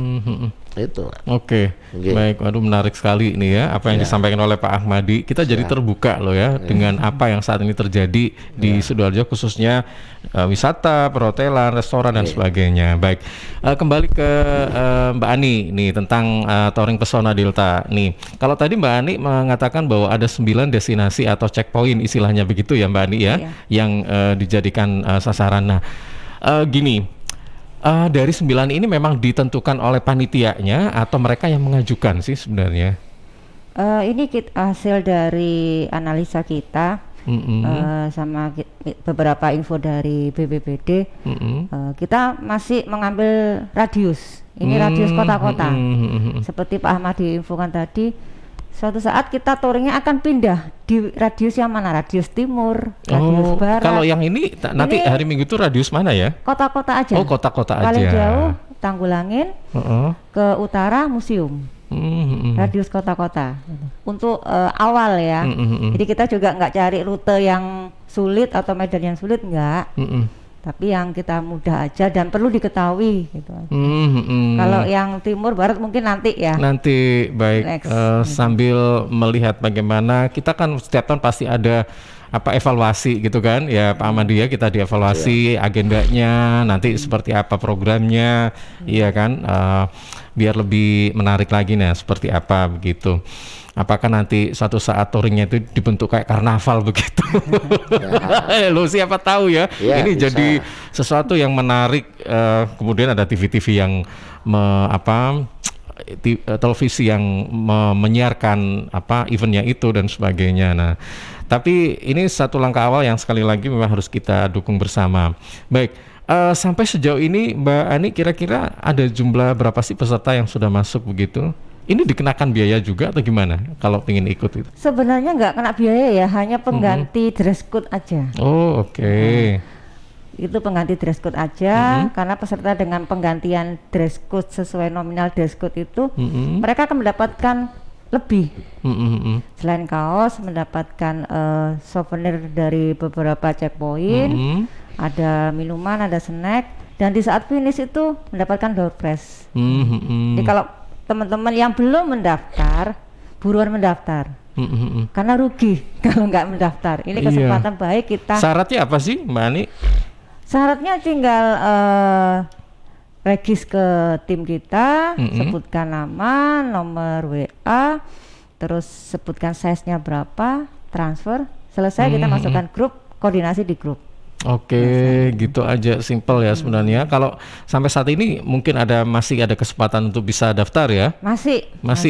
Itu. Oke. Baik, waduh menarik sekali ini ya apa yang disampaikan oleh Pak Ahmadi. Kita jadi terbuka loh ya dengan apa yang saat ini terjadi di Sidoarjo, khususnya wisata, perhotelan, restoran dan sebagainya. Baik, kembali ke Mbak Ani nih tentang Touring Pesona Delta nih. Kalau tadi Mbak Ani mengatakan bahwa ada 9 destinasi atau checkpoint istilahnya begitu ya Mbak Ani ya, yang dijadikan sasaran. Nah, gini. Dari 9 ini memang ditentukan oleh panitianya atau mereka yang mengajukan sih sebenarnya? Ini hasil dari analisa kita sama beberapa info dari BPBD. Kita masih mengambil radius. Ini radius kota-kota. Seperti Pak Ahmadi infokan tadi, suatu saat kita touringnya akan pindah di radius yang mana? Radius timur, radius barat. Kalau yang ini nanti hari Minggu itu radius mana ya? Kota-kota aja. Oh, kota-kota aja. Paling jauh Tanggulangin, ke utara museum. Radius kota-kota. Untuk awal ya. Jadi kita juga nggak cari rute yang sulit atau medan yang sulit, nggak. Tapi yang kita mudah aja dan perlu diketahui gitu. Kalau yang timur barat mungkin nanti ya. Nanti baik sambil melihat bagaimana kita kan setiap tahun pasti ada evaluasi gitu kan ya Pak Ahmadi ya, kita dievaluasi agendanya nanti seperti apa programnya, iya kan, biar lebih menarik lagi nih seperti apa begitu. Apakah nanti suatu saat touringnya itu dibentuk kayak karnaval begitu? Lo siapa tahu ya. Ini bisa jadi sesuatu yang menarik. Kemudian ada TV-TV yang televisi yang menyiarkan eventnya itu dan sebagainya. Nah, tapi ini satu langkah awal yang sekali lagi memang harus kita dukung bersama. Baik. Sampai sejauh ini Mbak Ani kira-kira ada jumlah berapa sih peserta yang sudah masuk begitu? Ini dikenakan biaya juga atau gimana kalau ingin ikut itu? Sebenarnya nggak kena biaya ya, hanya pengganti dress code aja. Oh, oke. Itu pengganti dress code aja, karena peserta dengan penggantian dress code sesuai nominal dress code itu, mereka akan mendapatkan lebih. Selain kaos, mendapatkan souvenir dari beberapa checkpoint, ada minuman, ada snack, dan di saat finish itu mendapatkan door prize. Jadi kalau teman-teman yang belum mendaftar, buruan mendaftar. Karena rugi kalau nggak mendaftar. Ini kesempatan baik kita. Syaratnya apa sih Mbak Ani? Syaratnya tinggal regis ke tim kita, sebutkan nama, nomor WA, terus sebutkan size-nya berapa, transfer, selesai kita masukkan grup, koordinasi di grup. Oke, gitu aja, simple ya sebenarnya. Kalau sampai saat ini mungkin masih ada kesempatan untuk bisa daftar ya? Masih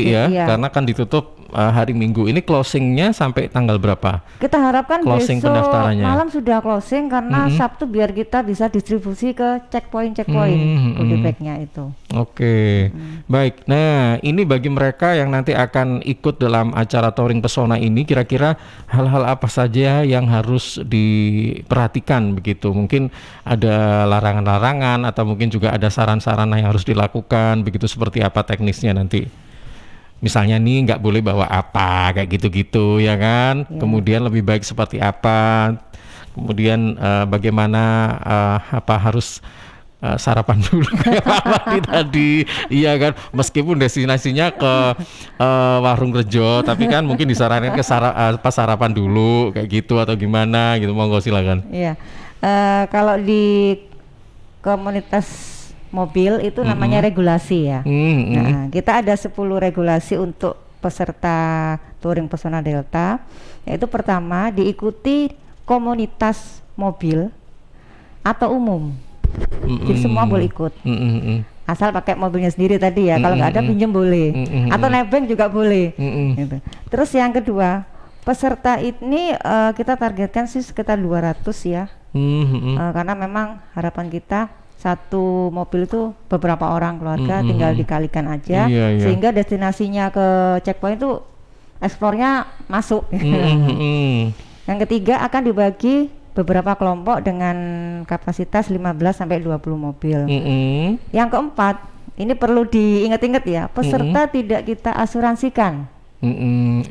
ya, iya. karena kan ditutup hari Minggu. Ini closingnya sampai tanggal berapa? Kita harapkan Closing besok pendaftarannya. malam sudah closing karena Sabtu biar kita bisa distribusi ke checkpoint goodie bag-nya itu. Oke, baik. Nah, ini bagi mereka yang nanti akan ikut dalam acara Touring Pesona ini, kira-kira hal-hal apa saja yang harus diperhatikan begitu? Mungkin ada larangan-larangan atau mungkin juga ada saran-saran yang harus dilakukan begitu, seperti apa teknisnya nanti? Misalnya nih nggak boleh bawa apa kayak gitu-gitu ya kan? Kemudian lebih baik seperti apa? Kemudian bagaimana harus sarapan dulu kayak Pak tadi, iya kan? Meskipun destinasinya ke Warung Rejo, tapi kan mungkin disarankan ke sarapan dulu kayak gitu atau gimana gitu. Monggo silakan. Iya, kalau di komunitas mobil itu namanya regulasi ya. Nah, kita ada 10 regulasi untuk peserta Touring Pesona Delta. Yaitu pertama, diikuti komunitas mobil atau umum. Jadi semua boleh ikut. Asal pakai mobilnya sendiri tadi ya. Kalau nggak ada pinjam boleh. Atau nebeng juga boleh. Gitu. Terus yang kedua, peserta ini kita targetkan sih sekitar 200 ya. Karena memang harapan kita satu mobil itu beberapa orang keluarga, tinggal dikalikan aja, sehingga destinasinya ke checkpoint itu eksplornya masuk. Yang ketiga, akan dibagi beberapa kelompok dengan kapasitas 15 sampai 20 mobil. Yang keempat, ini perlu diingat-ingat ya, peserta tidak kita asuransikan.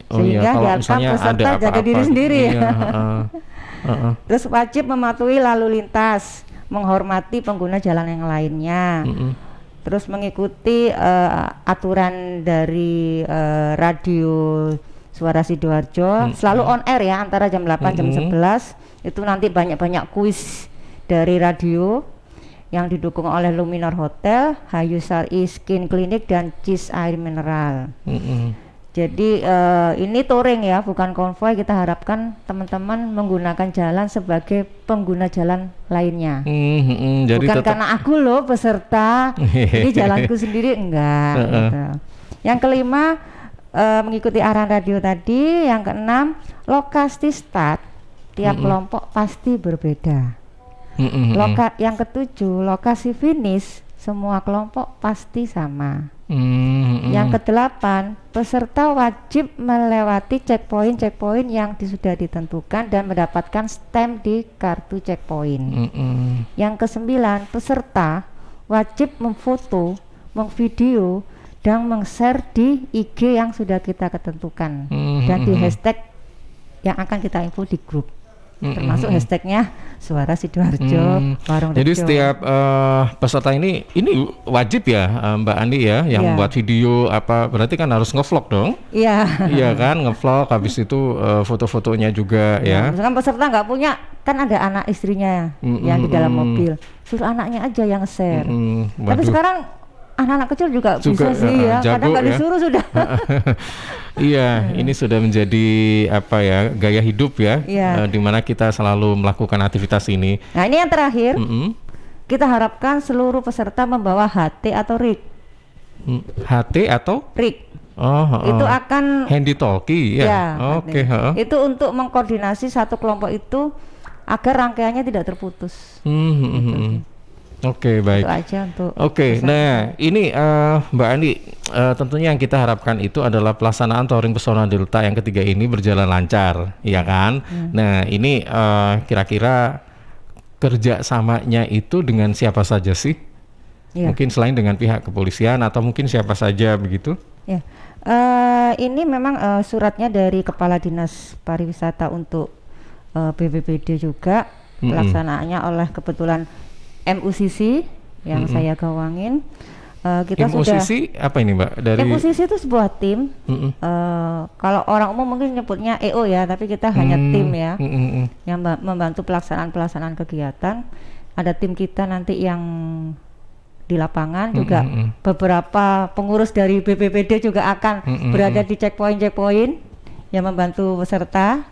Sehingga biarkan peserta jaga diri sendiri ya. Terus wajib mematuhi lalu lintas, menghormati pengguna jalan yang lainnya, terus mengikuti aturan dari radio Suara Sidoarjo, selalu on air ya antara jam 8 jam 11. Itu nanti banyak-banyak kuis dari radio yang didukung oleh Luminor Hotel, Hayu Sari Skin Clinic dan Cis Air Mineral. Jadi ini touring ya, bukan konvoy. Kita harapkan teman-teman menggunakan jalan sebagai pengguna jalan lainnya. Jadi bukan karena aku loh peserta, ini jalanku sendiri, enggak. Gitu. Yang kelima, mengikuti arahan radio tadi. Yang keenam, lokasi start tiap kelompok pasti berbeda. Yang ketujuh, lokasi finish semua kelompok pasti sama. Yang kedelapan, peserta wajib melewati checkpoint yang sudah ditentukan dan mendapatkan stamp di kartu checkpoint. Yang kesembilan, peserta wajib memfoto, mengvideo, dan meng-share di IG yang sudah kita ketentukan dan di hashtag yang akan kita info di grup. Termasuk hashtagnya Suara Sidoarjo, Warung Rejo. Jadi setiap peserta ini wajib ya Mbak Andi ya, yang buat video apa, berarti kan harus ngevlog dong? Iya. Iya kan, ngevlog, habis itu foto-fotonya juga ya. Misalkan peserta nggak punya, kan ada anak istrinya yang di dalam mobil, suruh anaknya aja yang share. Tapi sekarang anak-anak kecil juga bisa sih ya, kadang nggak disuruh sudah. Iya, ini sudah menjadi apa ya, gaya hidup ya, di mana kita selalu melakukan aktivitas ini. Nah ini yang terakhir, kita harapkan seluruh peserta membawa HT atau rig. HT atau? Rig. Itu akan handy talkie ya. Oke. Itu untuk mengkoordinasi satu kelompok itu agar rangkaiannya tidak terputus. Oke, baik. Itu aja untuk. Oke, nah ini Mbak Andi, tentunya yang kita harapkan itu adalah pelaksanaan Touring Pesona Delta yang ketiga ini berjalan lancar, ya kan? Nah ini kira-kira kerjasamanya itu dengan siapa saja sih? Mungkin selain dengan pihak kepolisian atau mungkin siapa saja begitu? Ya, ini memang suratnya dari Kepala Dinas Pariwisata untuk BPBD juga, pelaksanaannya oleh kebetulan MUCC yang saya gawangin. Kita MUCC apa ini Mbak? Dari MUCC itu sebuah tim. Kalau orang umum mungkin nyebutnya EO ya, tapi kita hanya tim ya, yang membantu pelaksanaan kegiatan. Ada tim kita nanti yang di lapangan juga, beberapa pengurus dari BPBD juga akan berada di checkpoint yang membantu peserta.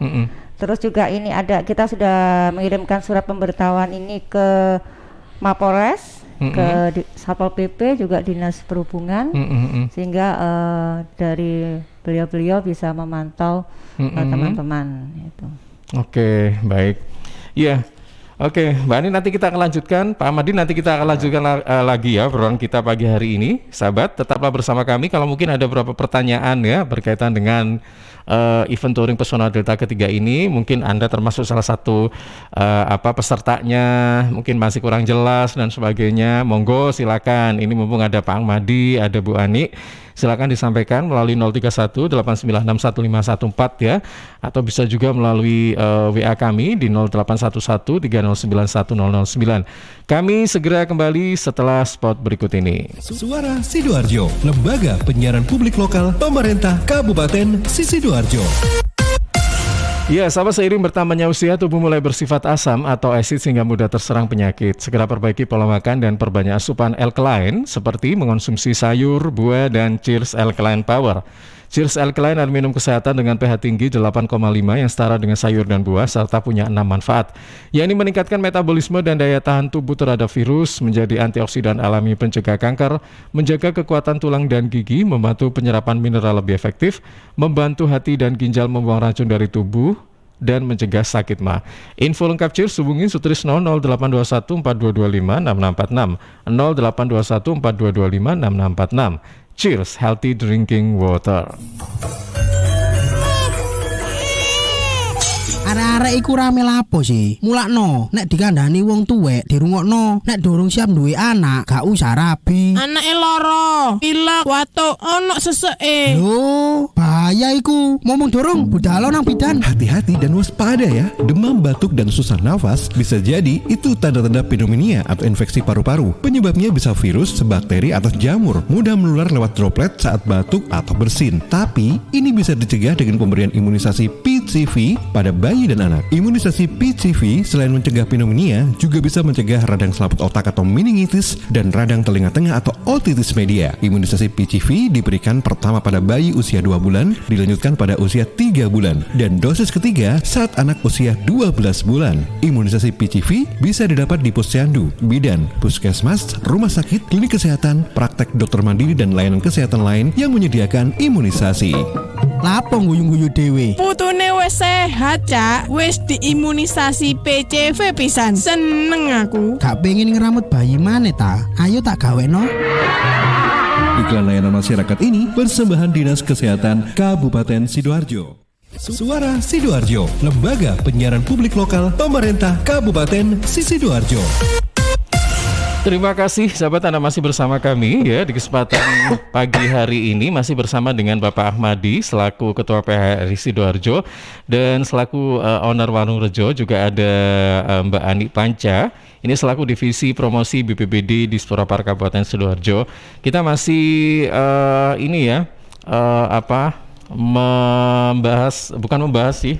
Terus juga ini kita sudah mengirimkan surat pemberitahuan ini ke Mapolres, ke Satpol PP, juga Dinas Perhubungan, sehingga dari beliau-beliau bisa memantau teman-teman itu. Oke, baik. Iya. Oke, Mbak Ani, nanti kita akan lanjutkan. Pak Ahmadi, nanti kita akan lanjutkan lagi ya obrolan kita pagi hari ini. Sahabat, tetaplah bersama kami. Kalau mungkin ada beberapa pertanyaan ya berkaitan dengan event touring pesona Delta ketiga ini, mungkin Anda termasuk salah satu pesertanya, mungkin masih kurang jelas dan sebagainya. Monggo silakan. Ini mumpung ada Pak Ahmadi, ada Bu Ani. Silakan disampaikan melalui 031 896 1514 ya, atau bisa juga melalui WA kami di 0811 309 1009. Kami segera kembali setelah spot berikut ini. Suara Sidoarjo, lembaga penyiaran publik lokal pemerintah Kabupaten Sidoarjo. Ya, sahabat, seiring bertambahnya usia, tubuh mulai bersifat asam atau asid sehingga mudah terserang penyakit. Segera perbaiki pola makan dan perbanyak asupan alkaline seperti mengonsumsi sayur, buah, dan Cheers Alkaline Power. Cheers Alkaline adalah minum kesehatan dengan pH tinggi 8,5 yang setara dengan sayur dan buah serta punya 6 manfaat, yakni meningkatkan metabolisme dan daya tahan tubuh terhadap virus, menjadi antioksidan alami pencegah kanker, menjaga kekuatan tulang dan gigi, membantu penyerapan mineral lebih efektif, membantu hati dan ginjal membuang racun dari tubuh, dan mencegah sakit mah. Info lengkap Cheers hubungi Sutrisno 0821 4225 6646 0821 4225 6646. Cheers, healthy drinking water. Arek-arek iku rame lapo sih? Mulakno, nek dikandani wong tuwek dirungokno, nek durung siap duwe anak, gak usah rabi. Anake loro, pilek, watuk, ono seseke. Loh, bahaya iku. Ngomong dorong, budal nang bidan. Hati-hati dan waspada ya. Demam, batuk, dan susah nafas bisa jadi itu tanda-tanda pneumonia atau infeksi paru-paru. Penyebabnya bisa virus, bakteri, atau jamur. Mudah menular lewat droplet saat batuk atau bersin. Tapi ini bisa dicegah dengan pemberian imunisasi PCV pada bayi dan anak. Imunisasi PCV selain mencegah pneumonia juga bisa mencegah radang selaput otak atau meningitis dan radang telinga tengah atau otitis media. Imunisasi PCV diberikan pertama pada bayi usia 2 bulan, dilanjutkan pada usia 3 bulan, dan dosis ketiga saat anak usia 12 bulan. Imunisasi PCV bisa didapat di posyandu, bidan, puskesmas, rumah sakit, klinik kesehatan, praktek dokter mandiri, dan layanan kesehatan lain yang menyediakan imunisasi. Lapo guyu-guyu dewe. Putune wis sehat, Cak. Wis diimunisasi PCV pisan. Seneng aku. Gak pengen ngeramut bayi maneh ta? Ayo tak gaweno. Iklan layanan masyarakat ini persembahan Dinas Kesehatan Kabupaten Sidoarjo. Suara Sidoarjo, lembaga penyiaran publik lokal pemerintah Kabupaten Sidoarjo. Terima kasih sahabat, Anda masih bersama kami ya di kesempatan pagi hari ini, masih bersama dengan Bapak Ahmadi selaku Ketua PHRI Sidoarjo dan selaku owner Warung Rejo, juga ada Mbak Ani Panca, ini selaku Divisi Promosi BPBD Dispora Park Kabupaten Sidoarjo. Kita masih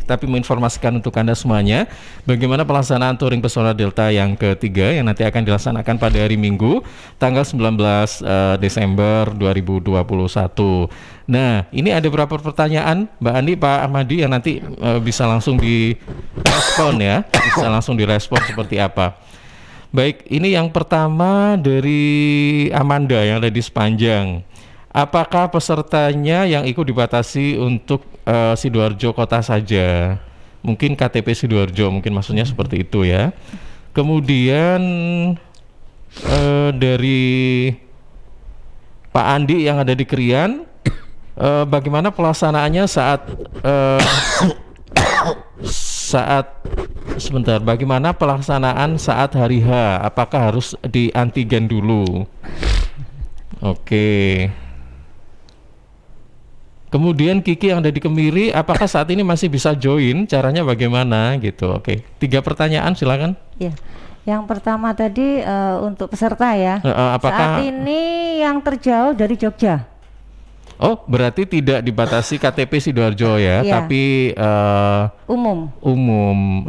tapi menginformasikan untuk Anda semuanya bagaimana pelaksanaan touring pesona Delta yang ketiga yang nanti akan dilaksanakan pada hari Minggu tanggal 19 Desember 2021. Nah, ini ada beberapa pertanyaan Mbak Andi, Pak Ahmadi, yang nanti bisa langsung direspon ya, bisa langsung direspon seperti apa. Baik, ini yang pertama dari Amanda yang ada di Sepanjang. Apakah pesertanya yang ikut dibatasi untuk Sidoarjo kota saja? Mungkin KTP Sidoarjo, mungkin maksudnya seperti itu ya. Kemudian dari Pak Andi yang ada di Krian, bagaimana pelaksanaannya bagaimana pelaksanaan saat hari H? Apakah harus di antigen dulu? Oke. Kemudian Kiki yang ada di Kemiri, apakah saat ini masih bisa join? Caranya bagaimana gitu? Oke. 3 pertanyaan silakan. Ya. Yang pertama tadi untuk peserta ya. Apakah saat ini yang terjauh dari Jogja? Oh, berarti tidak dibatasi KTP Sidoarjo ya, tapi umum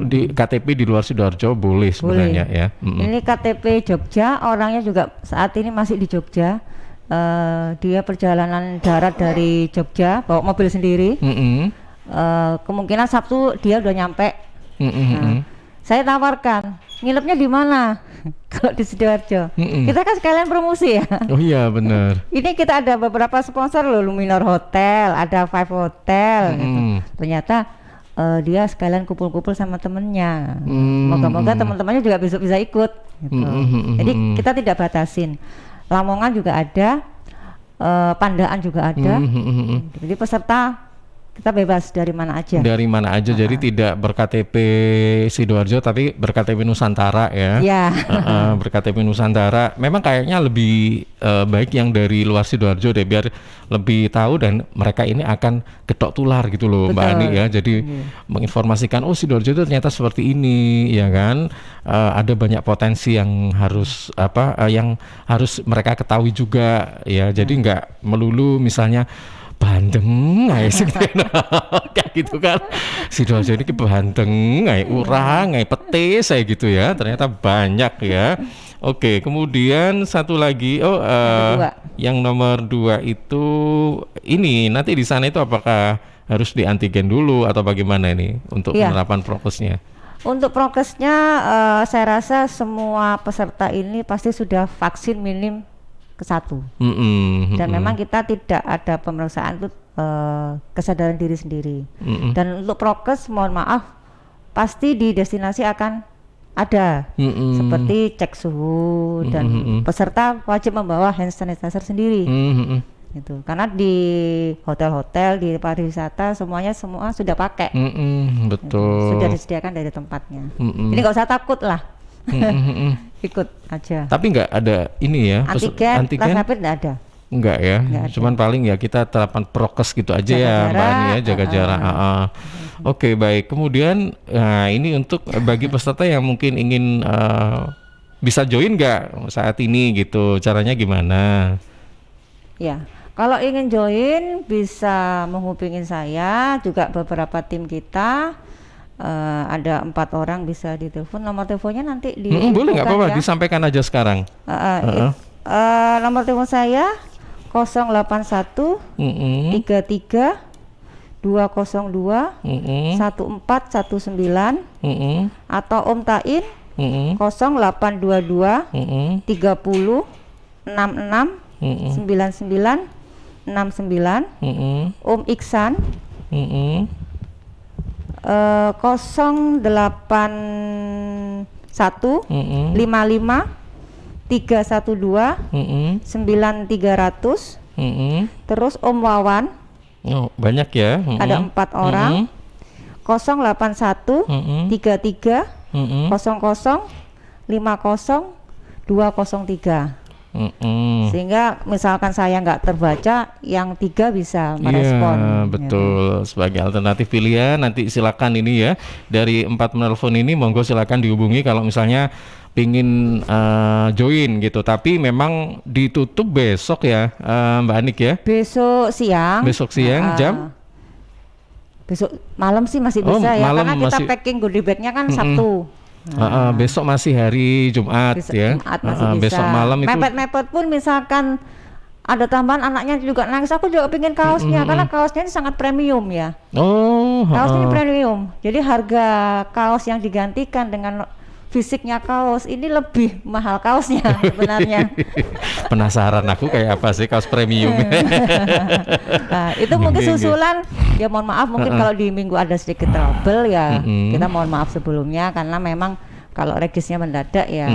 di KTP di luar Sidoarjo boleh sebenarnya ya. Ini KTP Jogja, orangnya juga saat ini masih di Jogja. Dia perjalanan darat dari Jogja bawa mobil sendiri. kemungkinan Sabtu dia udah nyampe. Nah, saya tawarkan nginepnya di mana? Kalau di Sidoarjo, kita kan sekalian promosi ya. Oh iya benar. Ini kita ada beberapa sponsor loh, Luminor Hotel, ada Five Hotel. Gitu. Ternyata dia sekalian kumpul-kumpul sama temennya. Moga-moga teman-temannya juga besok bisa ikut. Gitu. Jadi kita tidak batasin. Lamongan juga ada, Pandaan juga ada. Jadi peserta kita bebas dari mana aja. Dari mana aja, jadi tidak berKTP Sidoarjo tapi berKTP Nusantara ya. Iya. BerKTP Nusantara. Memang kayaknya lebih baik yang dari luar Sidoarjo deh, biar lebih tahu dan mereka ini akan ketok tular gitu loh. Betul. Mbak Ani ya. Jadi menginformasikan oh Sidoarjo itu ternyata seperti ini ya kan. Ada banyak potensi yang harus yang harus mereka ketahui juga ya. Jadi nggak melulu misalnya Bandeng kayak gitu kan. Sidoarjo ini Bandeng, Urang, Petis kayak gitu ya. Ternyata banyak ya. Oke, kemudian satu lagi yang nomor 2 itu ini nanti di sana itu apakah harus di antigen dulu atau bagaimana ini untuk penerapan prokesnya? Untuk prokesnya saya rasa semua peserta ini pasti sudah vaksin minim ke-1 dan memang kita tidak ada pemeriksaan untuk kesadaran diri sendiri. Dan untuk prokes mohon maaf pasti di destinasi akan ada seperti cek suhu dan peserta wajib membawa hand sanitizer sendiri. Gitu. Karena di hotel-hotel, di pariwisata semua sudah pakai. Betul. Sudah disediakan dari tempatnya. Ini nggak usah takut lah. Ikut aja. Tapi nggak ada ini ya antigen rapid nggak ada. Enggak ya, cuman paling ya kita terapkan prokes gitu aja jaga ya jarak, Mbak Ani ya, jaga jarak. Oke, baik. Kemudian ini untuk bagi peserta yang mungkin ingin bisa join nggak saat ini gitu, caranya gimana? Ya, kalau ingin join bisa menghubungi saya, juga beberapa tim kita. Ada 4 orang bisa ditelepon. Nomor teleponnya nanti boleh nggak apa-apa disampaikan aja sekarang. Nomor telepon saya 081 33 202 1419 atau Om Tain 0822 30 66 99 69 Om Iksan 081 55 312 9300 terus Om Wawan banyak ya ada 4 orang 081 33 00 50 203 sehingga misalkan saya nggak terbaca yang 3 bisa merespon. Betul, sebagai alternatif pilihan nanti silakan ini ya dari 4 penelpon ini monggo silakan dihubungi kalau misalnya pingin join gitu, tapi memang ditutup besok ya Mbak Anik ya. Besok siang jam besok malam sih masih bisa ya karena kita packing goodie bagnya kan Sabtu. Besok masih hari Jumat ya. Jumat masih bisa. Besok malam itu mepet-mepet pun misalkan ada tambahan anaknya juga nangis, aku juga pengen kaosnya karena kaosnya ini sangat premium ya. Kaosnya ini premium. Jadi harga kaos yang digantikan dengan fisiknya kaos ini lebih mahal kaosnya sebenarnya. Penasaran aku kayak apa sih kaos premium. Nah, itu mungkin susulan ya mohon maaf mungkin kalau di minggu ada sedikit trouble ya kita mohon maaf sebelumnya karena memang kalau regisnya mendadak ya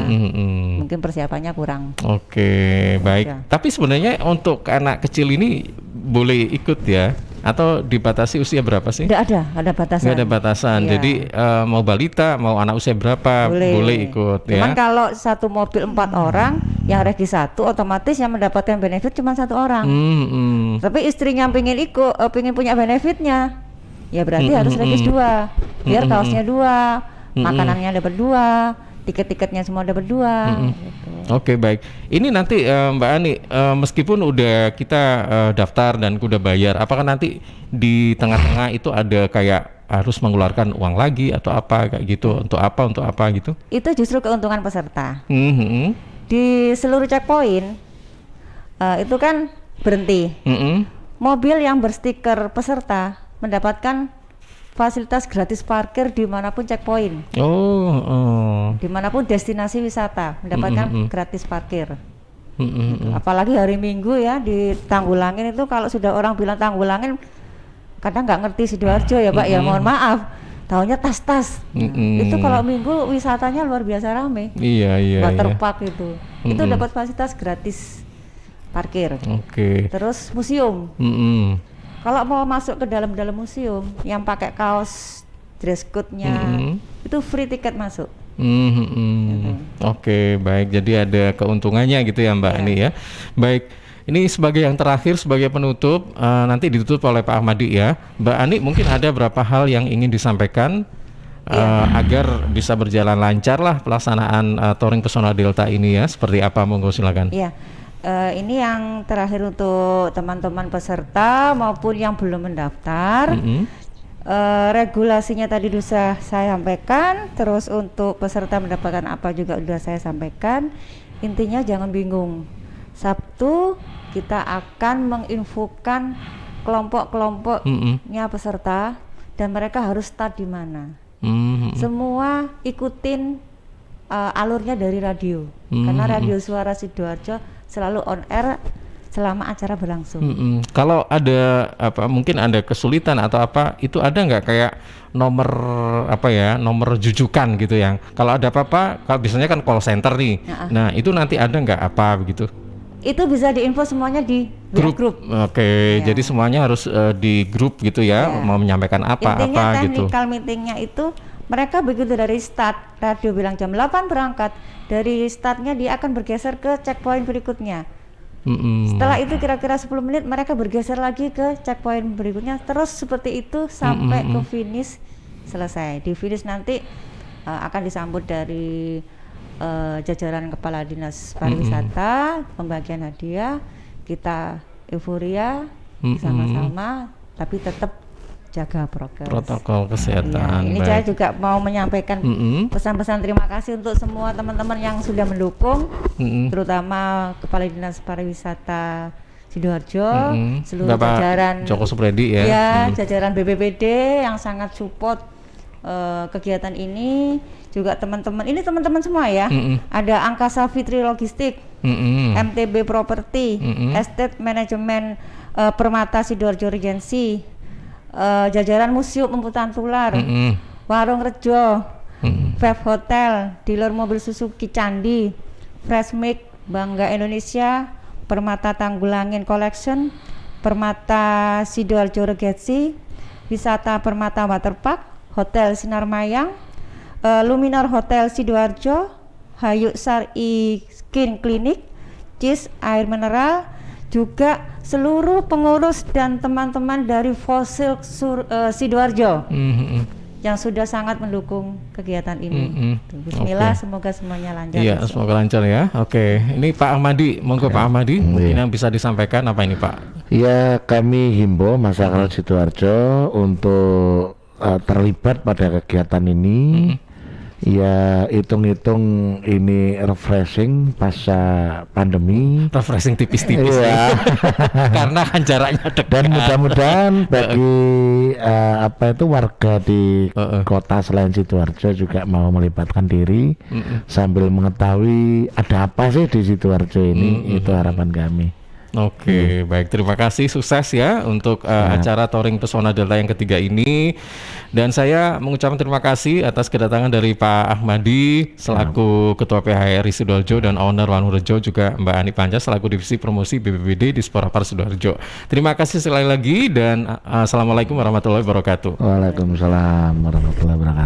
mungkin persiapannya kurang. Oke, baik. Tapi sebenarnya untuk anak kecil ini boleh ikut ya? Atau dibatasi usia berapa sih? Tidak ada batasan. Nggak ada batasan. Iya. Jadi mau balita, mau anak usia berapa boleh ikut. Cuman ya. kalau satu mobil 4 orang, yang regis 1 otomatis yang mendapatkan benefit cuma 1 orang. Tapi istrinya pengen ikut, pengen punya benefitnya, ya berarti harus regis 2. Biar kaosnya 2, makanannya dapat 2, tiket-tiketnya semua dapat 2. Gitu. Oke, baik. Ini nanti Mbak Ani, meskipun udah kita daftar dan udah bayar, apakah nanti di tengah-tengah itu ada kayak harus mengeluarkan uang lagi atau apa kayak gitu? Untuk apa gitu? Itu justru keuntungan peserta. Di seluruh checkpoint itu kan berhenti. Mobil yang berstiker peserta mendapatkan fasilitas gratis parkir dimanapun checkpoint, dimanapun destinasi wisata mendapatkan gratis parkir. Apalagi hari Minggu ya di Tanggulangin itu, kalau sudah orang bilang Tanggulangin kadang nggak ngerti Sidoarjo ya Pak, ya mohon maaf, taunya tas-tas. Itu kalau Minggu wisatanya luar biasa rame. Iya. Waterpark itu dapat fasilitas gratis parkir. Terus museum. Kalau mau masuk ke dalam museum, yang pakai kaos dress code-nya itu free tiket masuk. Oke, baik. Jadi ada keuntungannya gitu ya Mbak Ani ya. Baik, ini sebagai yang terakhir, sebagai penutup, nanti ditutup oleh Pak Ahmadi ya. Mbak Ani, mungkin ada berapa hal yang ingin disampaikan agar bisa berjalan lancar lah pelaksanaan Touring Pesona Delta ini ya. Seperti apa, monggo silakan. Iya. Ini yang terakhir untuk teman-teman peserta maupun yang belum mendaftar. Regulasinya tadi sudah saya sampaikan. Terus untuk peserta mendapatkan apa juga sudah saya sampaikan. Intinya jangan bingung. Sabtu kita akan menginfokan kelompok-kelompoknya peserta dan mereka harus start di mana. Semua ikutin alurnya dari radio. Karena radio Suara Sidoarjo selalu on air selama acara berlangsung. Kalau ada mungkin ada kesulitan atau apa, itu ada nggak kayak nomor jujukan gitu yang kalau ada apa-apa, kalau biasanya kan call center nih. Nah itu nanti ada nggak apa begitu? Itu bisa diinfo semuanya di grup. Jadi semuanya harus di grup gitu ya, mau menyampaikan apa-apa gitu. Technical meetingnya itu mereka begitu dari start, radio bilang jam 8 berangkat, dari startnya dia akan bergeser ke checkpoint berikutnya. Setelah itu kira-kira 10 menit mereka bergeser lagi ke checkpoint berikutnya, terus seperti itu sampai ke finish selesai. Di finish nanti akan disambut dari jajaran Kepala Dinas Pariwisata, pembagian hadiah, kita euforia sama-sama, tapi tetap jaga protokol kesehatan. Ini saya juga mau menyampaikan pesan-pesan terima kasih untuk semua teman-teman yang sudah mendukung, terutama Kepala Dinas Pariwisata Sidoarjo, seluruh Bapak jajaran Joko Supredi ya, jajaran BPPD yang sangat support kegiatan ini, juga teman-teman ini teman-teman semua ya. Ada Angkasa Fitri Logistik, MTB Property, Estate Management Permata Sidoarjo Regency, jajaran Museum Emputan Tular, Warung Rejo, Vape Hotel, dealer mobil Suzuki Candi, Fresh Milk Bangga Indonesia, Permata Tanggulangin Collection, Permata Sidoarjo Regency, Wisata Permata Waterpark, Hotel Sinar Mayang, Luminar Hotel Sidoarjo, Hayuk Sari Skin Clinic, Cis Air Mineral, juga seluruh pengurus dan teman-teman dari Fosil Sidoarjo yang sudah sangat mendukung kegiatan ini. Bismillah, semoga semuanya lancar. Iya, semoga lancar ya. Oke, ini Pak Ahmadi, monggo Pak Ahmadi, mungkin yang bisa disampaikan apa ini Pak? Ya, kami himbau masyarakat Sidoarjo untuk terlibat pada kegiatan ini. Ya, hitung-hitung ini refreshing pasca pandemi. Refreshing tipis-tipis ya. Karena kan jaraknya dekat. Dan mudah-mudahan bagi warga di kota selain Sidoarjo juga mau melibatkan diri sambil mengetahui ada apa sih di Sidoarjo ini. Itu harapan kami. Oke, baik, terima kasih, sukses ya untuk acara Touring Pesona Delta yang ketiga ini. Dan saya mengucapkan terima kasih atas kedatangan dari Pak Ahmadi selaku Ketua PHRI Sidoarjo dan owner Warung Rejo, juga Mbak Ani Panca selaku Divisi Promosi BPBD di Sporapar Sidoarjo. Terima kasih sekali lagi dan assalamualaikum warahmatullahi wabarakatuh. Waalaikumsalam warahmatullahi wabarakatuh.